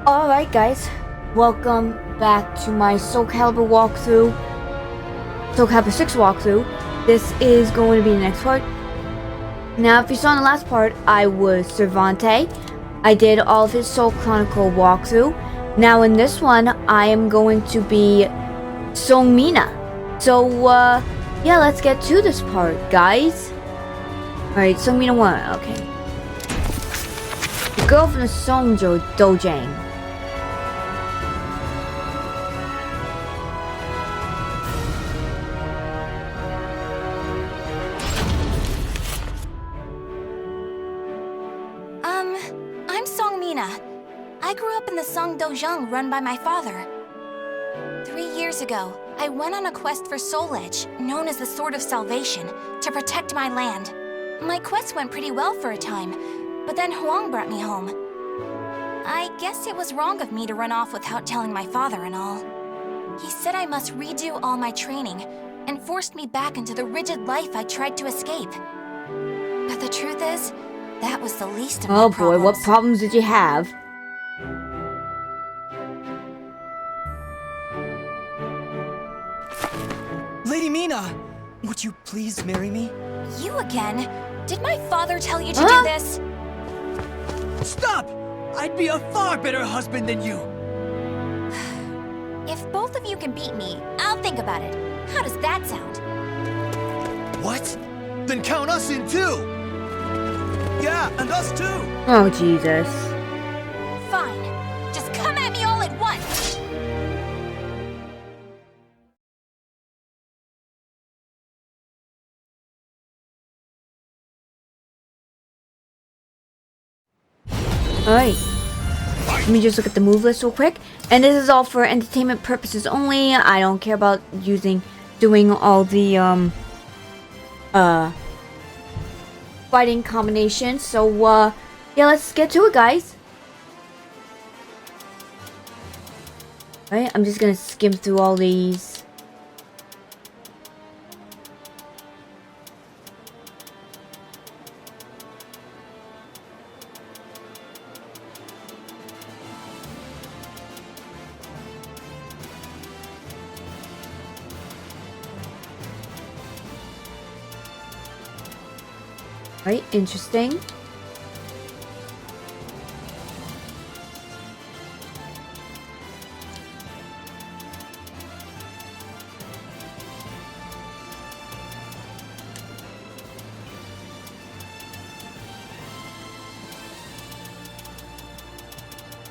Alright guys, welcome back to my Soul Calibur walkthrough, Soul Calibur 6 walkthrough. This is going to be the next part. Now if you saw in the last part, I was Cervante. I did all of his Soul Chronicle walkthrough. Now in this one, I am going to be Seong Mi-na. So yeah, let's get to this part, guys. Alright, Seong Mi-na 1, okay. The girl from the Song Dojang. I'm Seong Mi-na. I grew up in the Song Dojang run by my father. 3 years ago, I went on a quest for Soul Edge, known as the Sword of Salvation, to protect my land. My quest went pretty well for a time, but then Huang brought me home. I guess it was wrong of me to run off without telling my father and all. He said I must redo all my training, and forced me back into the rigid life I tried to escape. But the truth is, that was the least of my problems. Oh boy, what problems did you have? Lady Mina, would you please marry me? You again? Did my father tell you to do this? Stop! I'd be a far better husband than you. If both of you can beat me, I'll think about it. How does that sound? What? Then count us in too! Yeah, and us too! Oh, Jesus. Fine. Just come at me all at once! Alright. Let me just look at the move list real quick. And this is all for entertainment purposes only. I don't care about doing all the, fighting combinations. So, yeah, let's get to it, guys. Alright, I'm just gonna skim through all these. Right, interesting.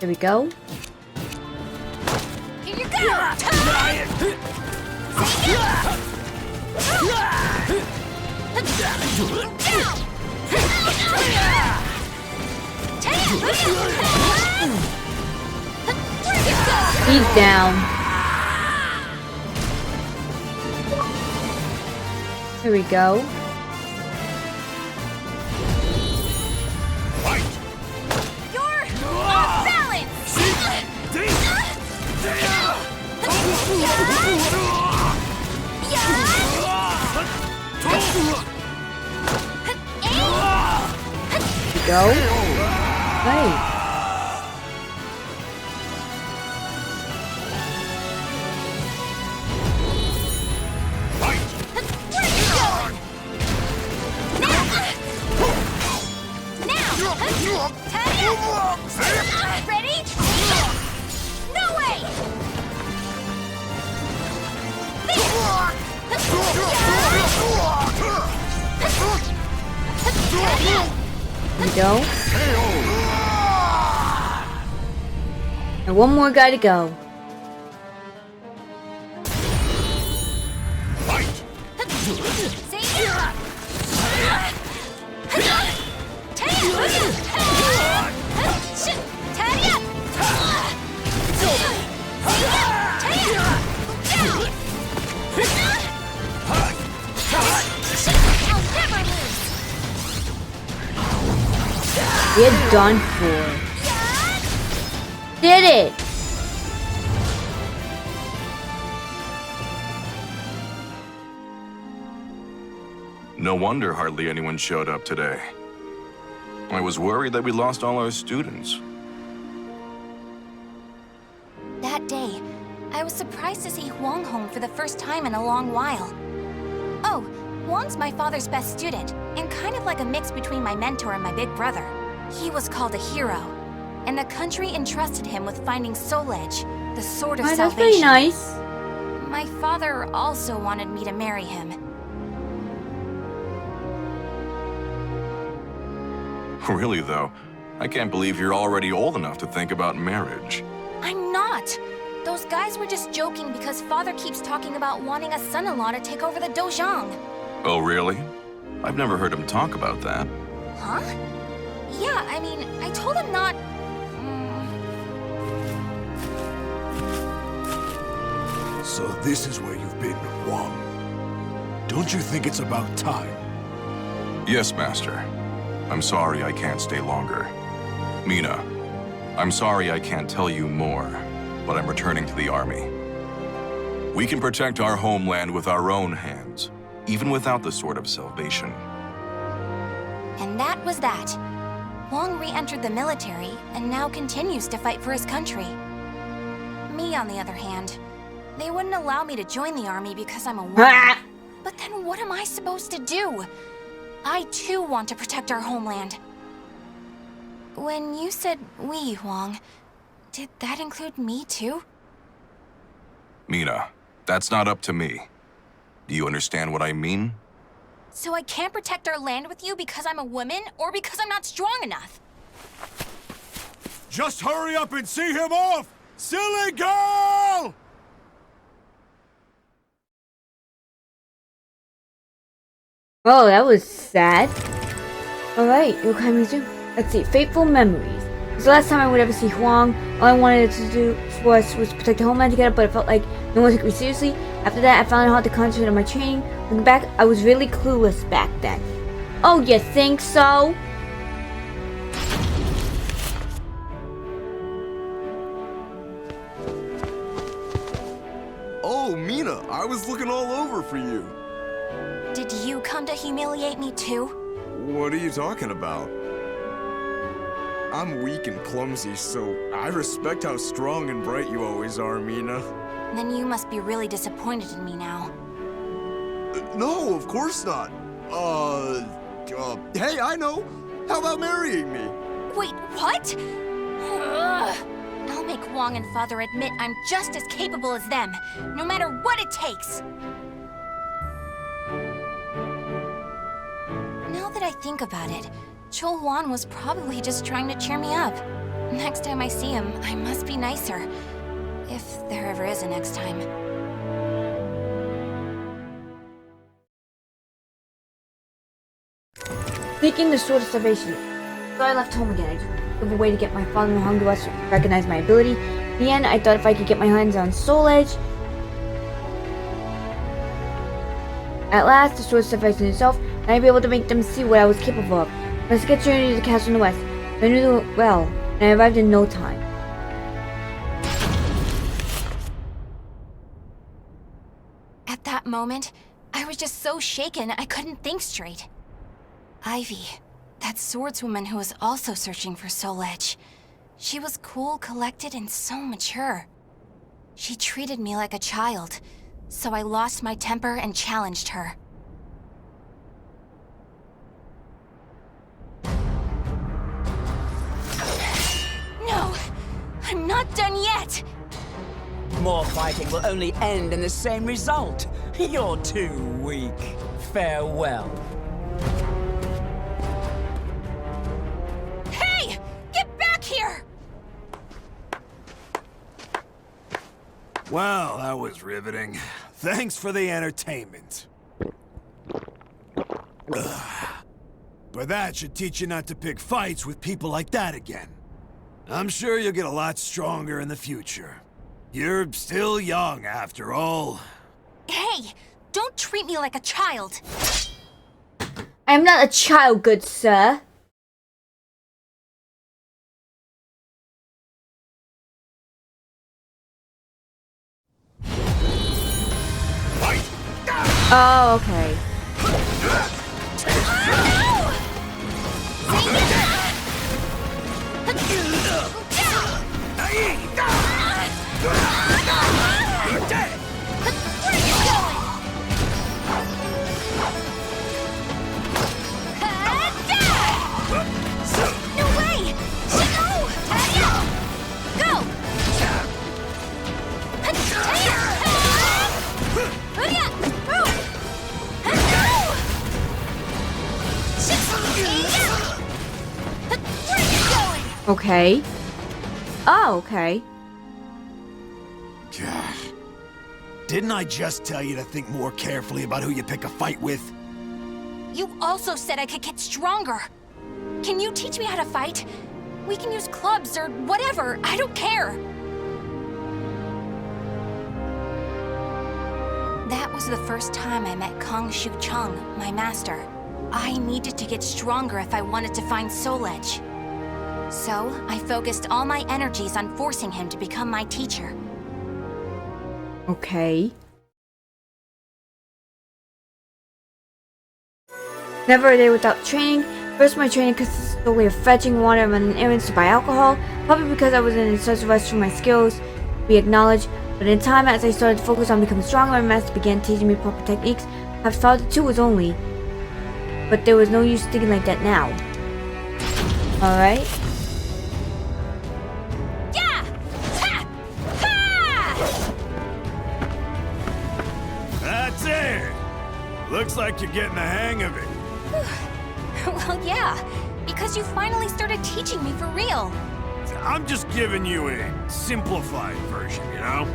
There we go. Here you go! He's down. Here we go. You're off balance! Go. Right. Ready? No way! There we go. And one more guy to go. You're done for. Did it! No wonder hardly anyone showed up today. I was worried that we lost all our students. I was surprised to see Huang home for the first time in a long while. Oh, Huang's my father's best student, and kind of like a mix between my mentor and my big brother. He was called a hero, and the country entrusted him with finding Soul Edge, the sword of That's salvation. pretty nice. My father also wanted me to marry him. Really, though, I can't believe you're already old enough to think about marriage. I'm not! Those guys were just joking because father keeps talking about wanting a son-in-law to take over the Dojang. Oh, really? I've never heard him talk about that. Huh? Yeah, I mean, I told him not... So this is where you've been, Huang. Don't you think it's about time? Yes, Master. I'm sorry I can't stay longer. Mi-na, I'm sorry I can't tell you more, but I'm returning to the army. We can protect our homeland with our own hands, even without the Sword of Salvation. And that was that. Huang re-entered the military and now continues to fight for his country. Me, on the other hand, they wouldn't allow me to join the army because I'm a woman. But then what am I supposed to do? I too want to protect our homeland. When you said we, Huang, did that include me too? Mi-na, that's not up to me. Do you understand what I mean? So I can't protect our land with you because I'm a woman or because I'm not strong enough? Just hurry up and see him off! Silly girl! Oh, that was sad. Alright, Yokai Museum. Let's see, Fateful Memories. It was the last time I would ever see Huang. All I wanted to do was protect the homeland together, but it felt like no one took me seriously. After that, I found it hard to concentrate on my training. Looking back, I was really clueless back then. Oh, you think so? Oh, Mi-na, I was looking all over for you. Did you come to humiliate me too? What are you talking about? I'm weak and clumsy, so I respect how strong and bright you always are, Mi-na. Then you must be really disappointed in me now. No, of course not. Hey, I know. How about marrying me? Wait, what? Ugh. I'll make Huang and father admit I'm just as capable as them, no matter what it takes. Now that I think about it, Chol Huan was probably just trying to cheer me up. Next time I see him, I must be nicer. If there ever is a next time. Seeking the Sword of Salvation. So I left home again. I just looked for a way to get my father and Hunger West to recognize my ability. In the end, I thought if I could get my hands on Soul Edge. At last, the Sword of Salvation itself, and I'd be able to make them see what I was capable of. Let's get journey to the castle in the west. I knew it well, and I arrived in no time. At that moment, I was just so shaken I couldn't think straight. Ivy, that swordswoman who was also searching for Soul Edge. She was cool, collected, and so mature. She treated me like a child, so I lost my temper and challenged her. No! I'm not done yet! More fighting will only end in the same result. You're too weak. Farewell. Hey! Get back here! Well, that was riveting. Thanks for the entertainment. Ugh. But that should teach you not to pick fights with people like that again. I'm sure you'll get a lot stronger in the future. You're still young, after all. Hey! Don't treat me like a child! I am not a child, good sir. Oh, okay. Okay. Oh, okay. God. Didn't I just tell you to think more carefully about who you pick a fight with? You also said I could get stronger. Can you teach me how to fight? We can use clubs or whatever. I don't care. That was the first time I met Kong Shu Chung, my master. I needed to get stronger if I wanted to find Soul Edge. So, I focused all my energies on forcing him to become my teacher. Okay. Never a day without training. First, my training consisted solely of fetching water and running errands to buy alcohol, probably because I was in such a rush for my skills to be acknowledged. But in time, as I started to focus on becoming stronger, my master began teaching me proper techniques. Perhaps father too was only. But there was no use thinking like that now. Alright. Yeah! Ha! Ha! That's it! Looks like you're getting the hang of it. Well, yeah, because you finally started teaching me for real. I'm just giving you a simplified version, you know?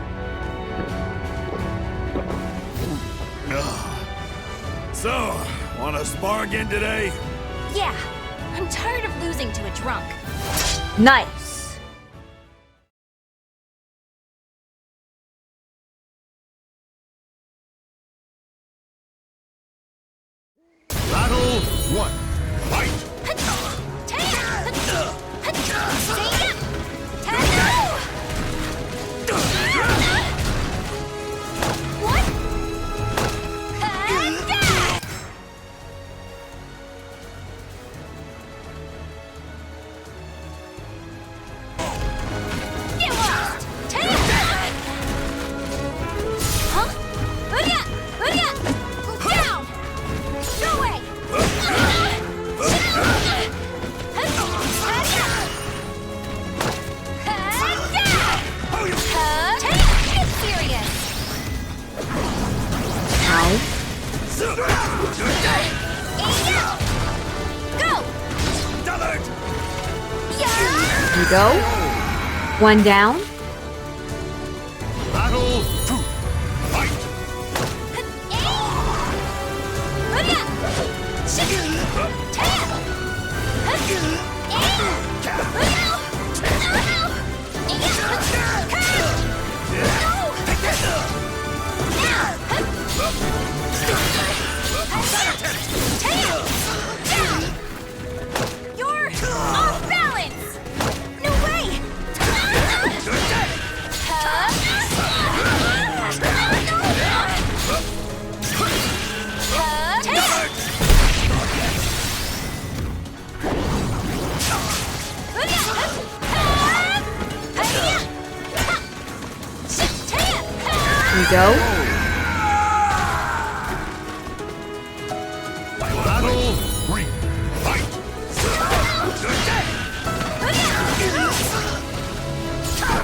Ugh. So, wanna spar again today? Yeah, I'm tired of losing to a drunk. Nice. Battle 1. Fight! What? Get lost! Huh? Down! Go away! Get serious! Ow. Go! Here we go. One down. Battle 2. Fight! You're off balance! No way! Here we go. Battle 3. Fight!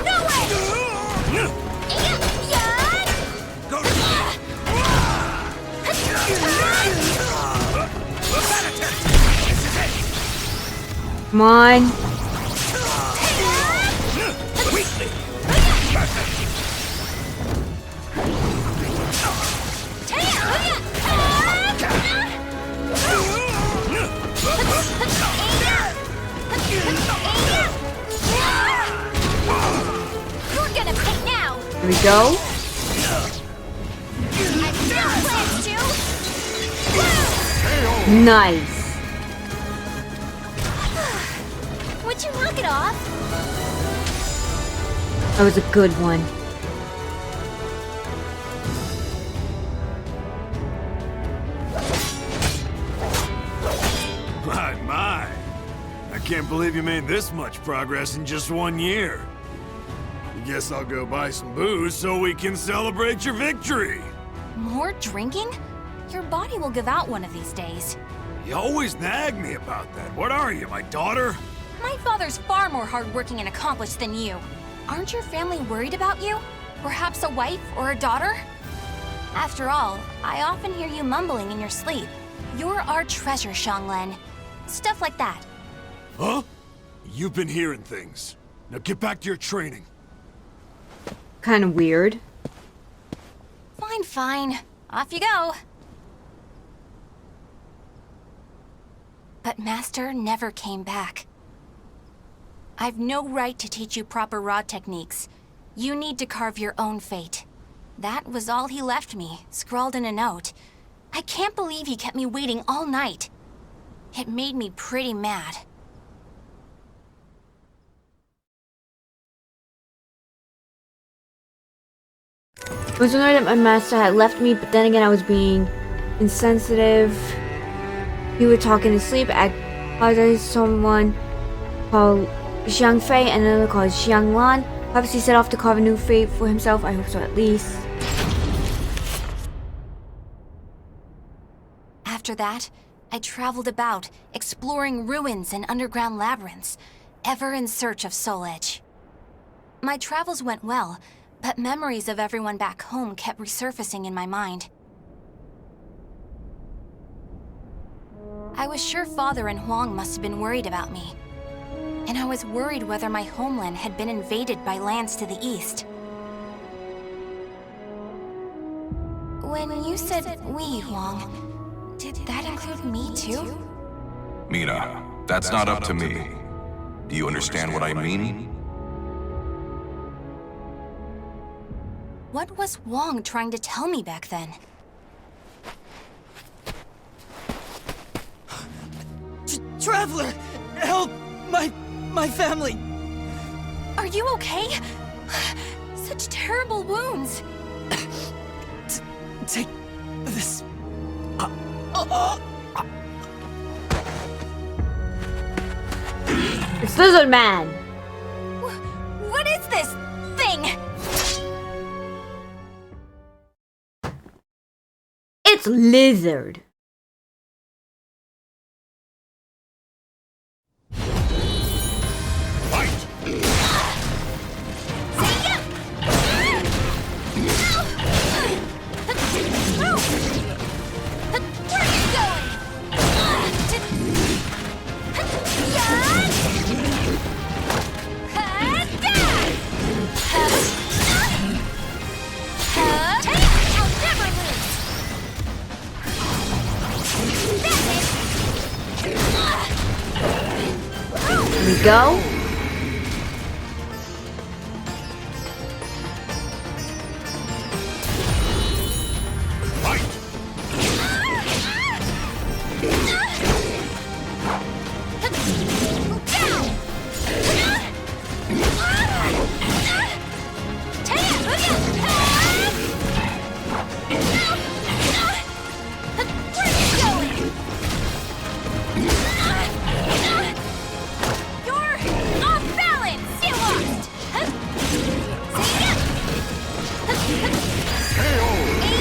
No way! Come on. You're gonna pay now! Here we go. I still plan to! Nice. Would you knock it off? That was a good one. My. I can't believe you made this much progress in just 1 year. Guess I'll go buy some booze so we can celebrate your victory. More drinking? Your body will give out one of these days. You always nag me about that. What are you, my daughter? My father's far more hardworking and accomplished than you. Aren't your family worried about you? Perhaps a wife or a daughter? After all, I often hear you mumbling in your sleep. You're our treasure, Xianglen. Stuff like that. Huh? You've been hearing things. Now get back to your training. Kind of weird. Fine, fine. Off you go. But Master never came back. I've no right to teach you proper rod techniques. You need to carve your own fate. That was all he left me, scrawled in a note. I can't believe he kept me waiting all night. It made me pretty mad. I was annoyed that my master had left me, but then again I was being insensitive. He would talk in his sleep. I apologized to someone called Xiang Fei and another called Xiang Lan. Obviously set off to carve a new fate for himself. I hope so, at least. After that, I traveled about, exploring ruins and underground labyrinths, ever in search of Soul Edge. My travels went well, but memories of everyone back home kept resurfacing in my mind. I was sure Father and Huang must have been worried about me. And I was worried whether my homeland had been invaded by lands to the east. When you said we, Huang, did that include me too? Mi-na, that's not up to me. Do you understand what I mean? What was Huang trying to tell me back then? Traveler! Help! My family! Are you okay? Such terrible wounds. Take this. It's Lizard Man! What is this thing? It's Lizard! Here we go.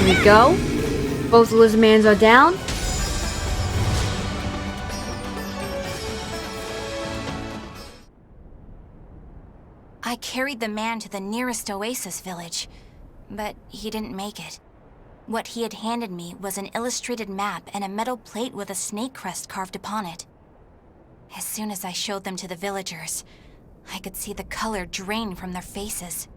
Here we go. Both Lizardmans are down. I carried the man to the nearest oasis village, but he didn't make it. What he had handed me was an illustrated map and a metal plate with a snake crest carved upon it. As soon as I showed them to the villagers, I could see the color drain from their faces.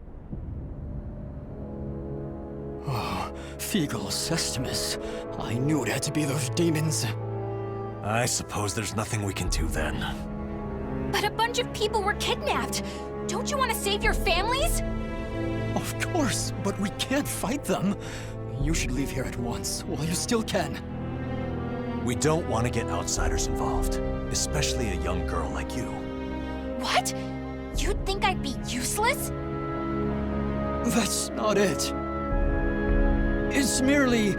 Oh, Feegle Sestimus. I knew it had to be those demons. I suppose there's nothing we can do then. But a bunch of people were kidnapped! Don't you want to save your families? Of course, but we can't fight them. You should leave here at once, while you still can. We don't want to get outsiders involved, especially a young girl like you. What? You'd think I'd be useless? That's not it. It's merely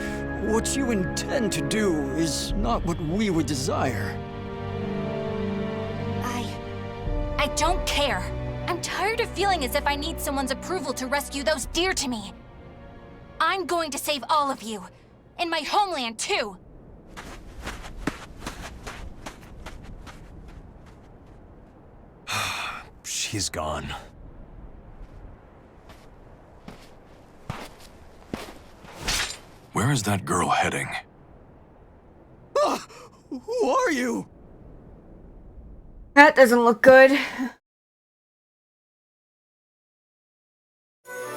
what you intend to do is not what we would desire. I don't care. I'm tired of feeling as if I need someone's approval to rescue those dear to me. I'm going to save all of you. And my homeland, too. She's gone. Where is that girl heading? Who are you? That doesn't look good.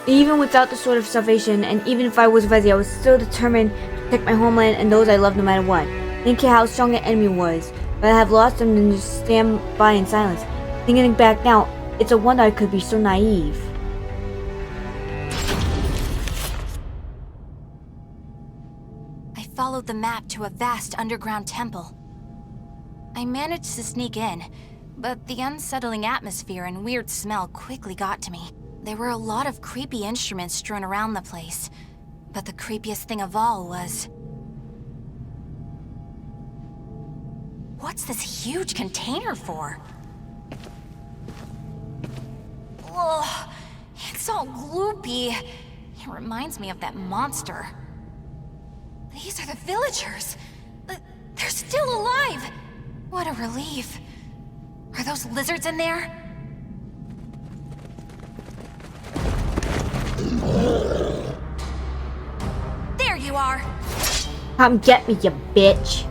Even without the Sword of Salvation, and even if I was ready, I was still determined to protect my homeland and those I love no matter what. Thinking how strong the enemy was, but I have lost them and just stand by in silence. Thinking back now, it's a wonder I could be so naive. I followed the map to a vast underground temple. I managed to sneak in, but the unsettling atmosphere and weird smell quickly got to me. There were a lot of creepy instruments strewn around the place, but the creepiest thing of all was... What's this huge container for? Ugh, it's all gloopy. It reminds me of that monster. These are the villagers. They're still alive. What a relief. Are those lizards in there? There you are. Come get me, you bitch.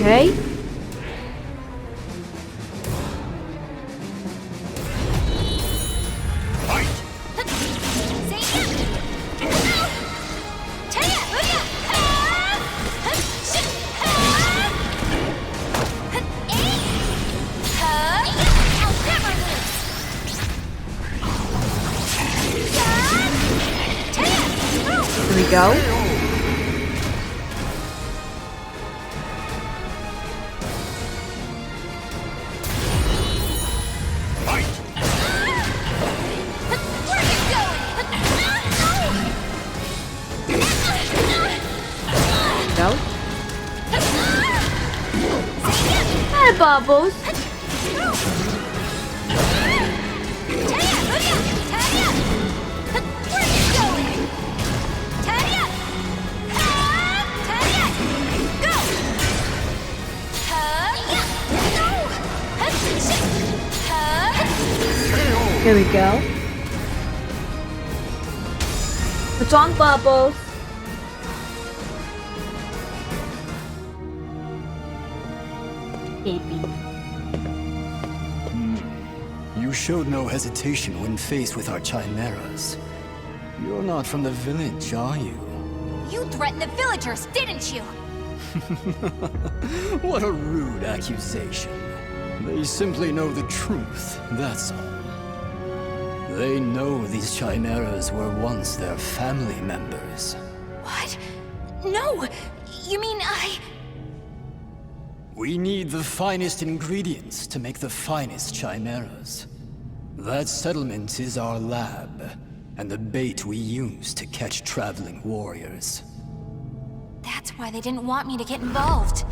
Okay. Here we go. Go. Hi, Bubbles. Here we go. What's on, Bubbles? Baby. You showed no hesitation when faced with our chimeras. You're not from the village, are you? You threatened the villagers, didn't you? What a rude accusation. They simply know the truth, that's all. They know these chimeras were once their family members. What? No! You mean We need the finest ingredients to make the finest chimeras. That settlement is our lab, and the bait we use to catch traveling warriors. That's why they didn't want me to get involved.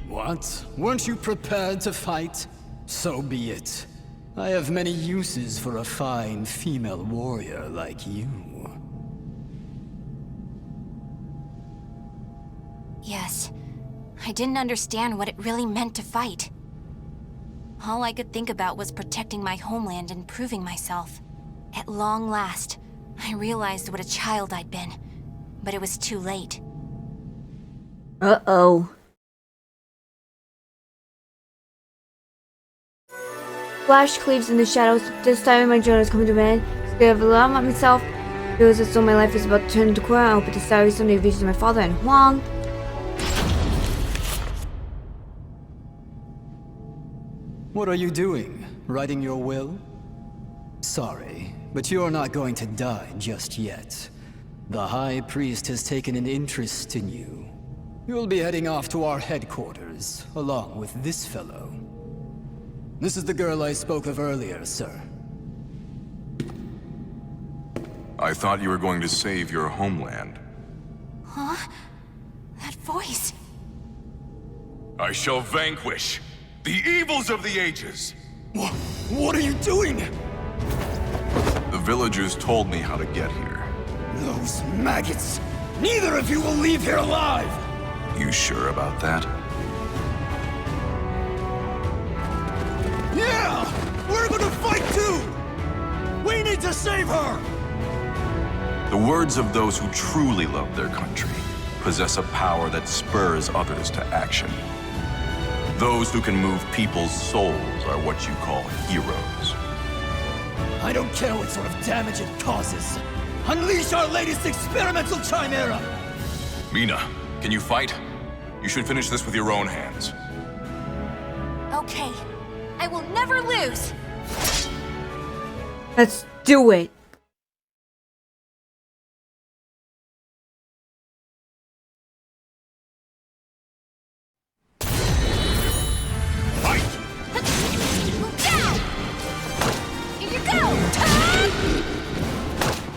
What? Weren't you prepared to fight? So be it. I have many uses for a fine female warrior like you. Yes. I didn't understand what it really meant to fight. All I could think about was protecting my homeland and proving myself. At long last, I realized what a child I'd been, but it was too late. Uh-oh. Flash cleaves in the shadows. This time my journal is coming to an end. Scared of alarm at myself. It was as though my life is about to turn into queer. I hope this diary someday reaches my father and Huang. What are you doing? Writing your will? Sorry, but you're not going to die just yet. The High Priest has taken an interest in you. You'll be heading off to our headquarters, along with this fellow. This is the girl I spoke of earlier, sir. I thought you were going to save your homeland. Huh? That voice. I shall vanquish the evils of the ages. What are you doing? The villagers told me how to get here. Those maggots! Neither of you will leave here alive! You sure about that? Yeah! We're gonna fight too! We need to save her! The words of those who truly love their country possess a power that spurs others to action. Those who can move people's souls are what you call heroes. I don't care what sort of damage it causes. Unleash our latest experimental chimera! Mi-na, can you fight? You should finish this with your own hands. Okay. I will never lose. Let's do it. Here you go!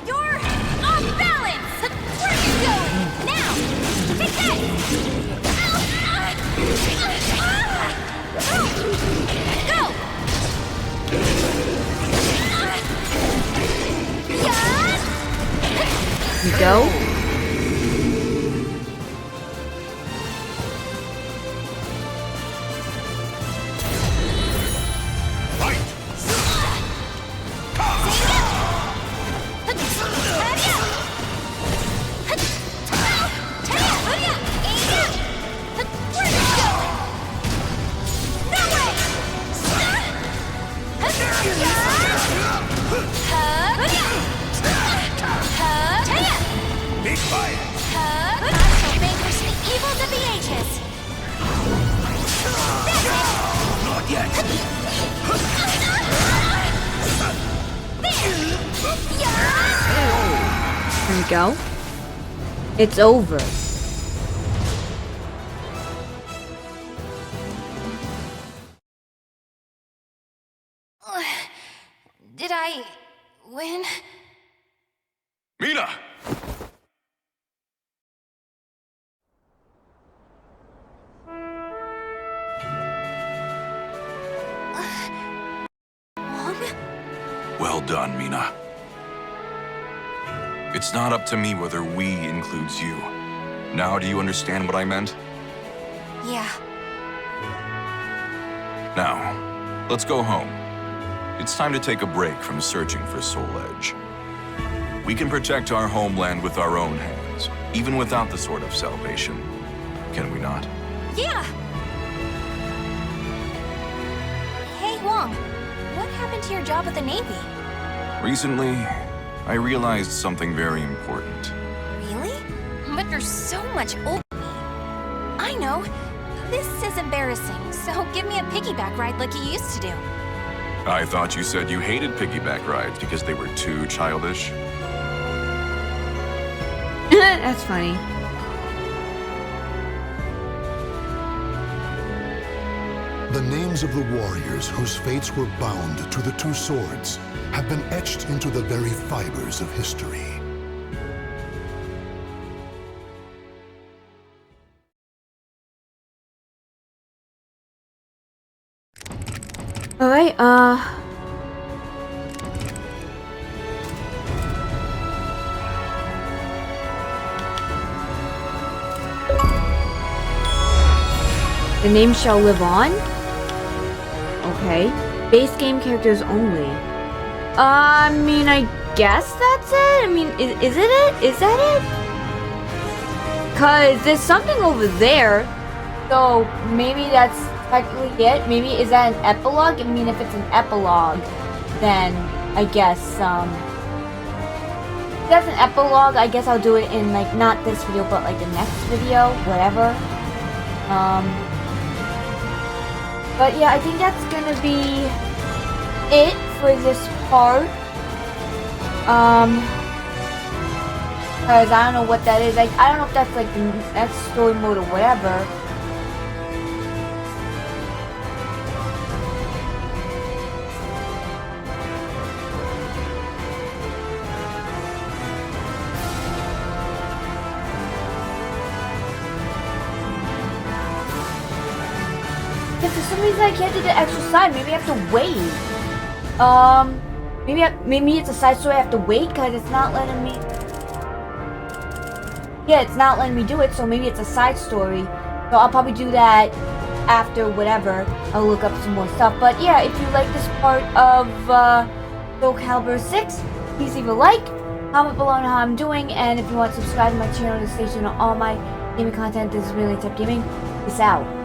You're off balance! Where are you going? Now! Take that! Go! You go. Be quiet! I shall vanquish the evils of the ages. Not yet! There we go. It's over. Did I win? Mi-na! Mom? Well done, Mi-na. It's not up to me whether we includes you. Now do you understand what I meant? Yeah. Now, let's go home. It's time to take a break from searching for Soul Edge. We can protect our homeland with our own hands, even without the Sword of Salvation. Can we not? Yeah! Hey, Wong. What happened to your job at the Navy? Recently, I realized something very important. Really? But you're so much older than me. I know. This is embarrassing, so give me a piggyback ride like you used to do. I thought you said you hated piggyback rides because they were too childish. That's funny. The names of the warriors whose fates were bound to the two swords have been etched into the very fibers of history. Alright, the name shall live on? Okay. Base game characters only. I mean, I guess that's it? I mean, is it it? Is that it? Cause there's something over there. So, maybe that's technically it. Maybe, is that an epilogue? I mean, if it's an epilogue, then I guess, if that's an epilogue, I guess I'll do it in, like, not this video, but, like, the next video, whatever. But yeah, I think that's gonna be it for this part. Cause I don't know what that is. Like, I don't know if that's like the next story mode or whatever. reason I can't do the extra side. Maybe I have to wait. Maybe it's a side story I have to wait because it's not letting me. Yeah, it's not letting me do it, so maybe it's a side story. So I'll probably do that after whatever. I'll look up some more stuff. But yeah, if you like this part of Soul Calibur 6, please leave a like, comment below on how I'm doing, and if you want to subscribe to my channel to stay tuned on all my gaming content, this is Really Tech Gaming. Peace out.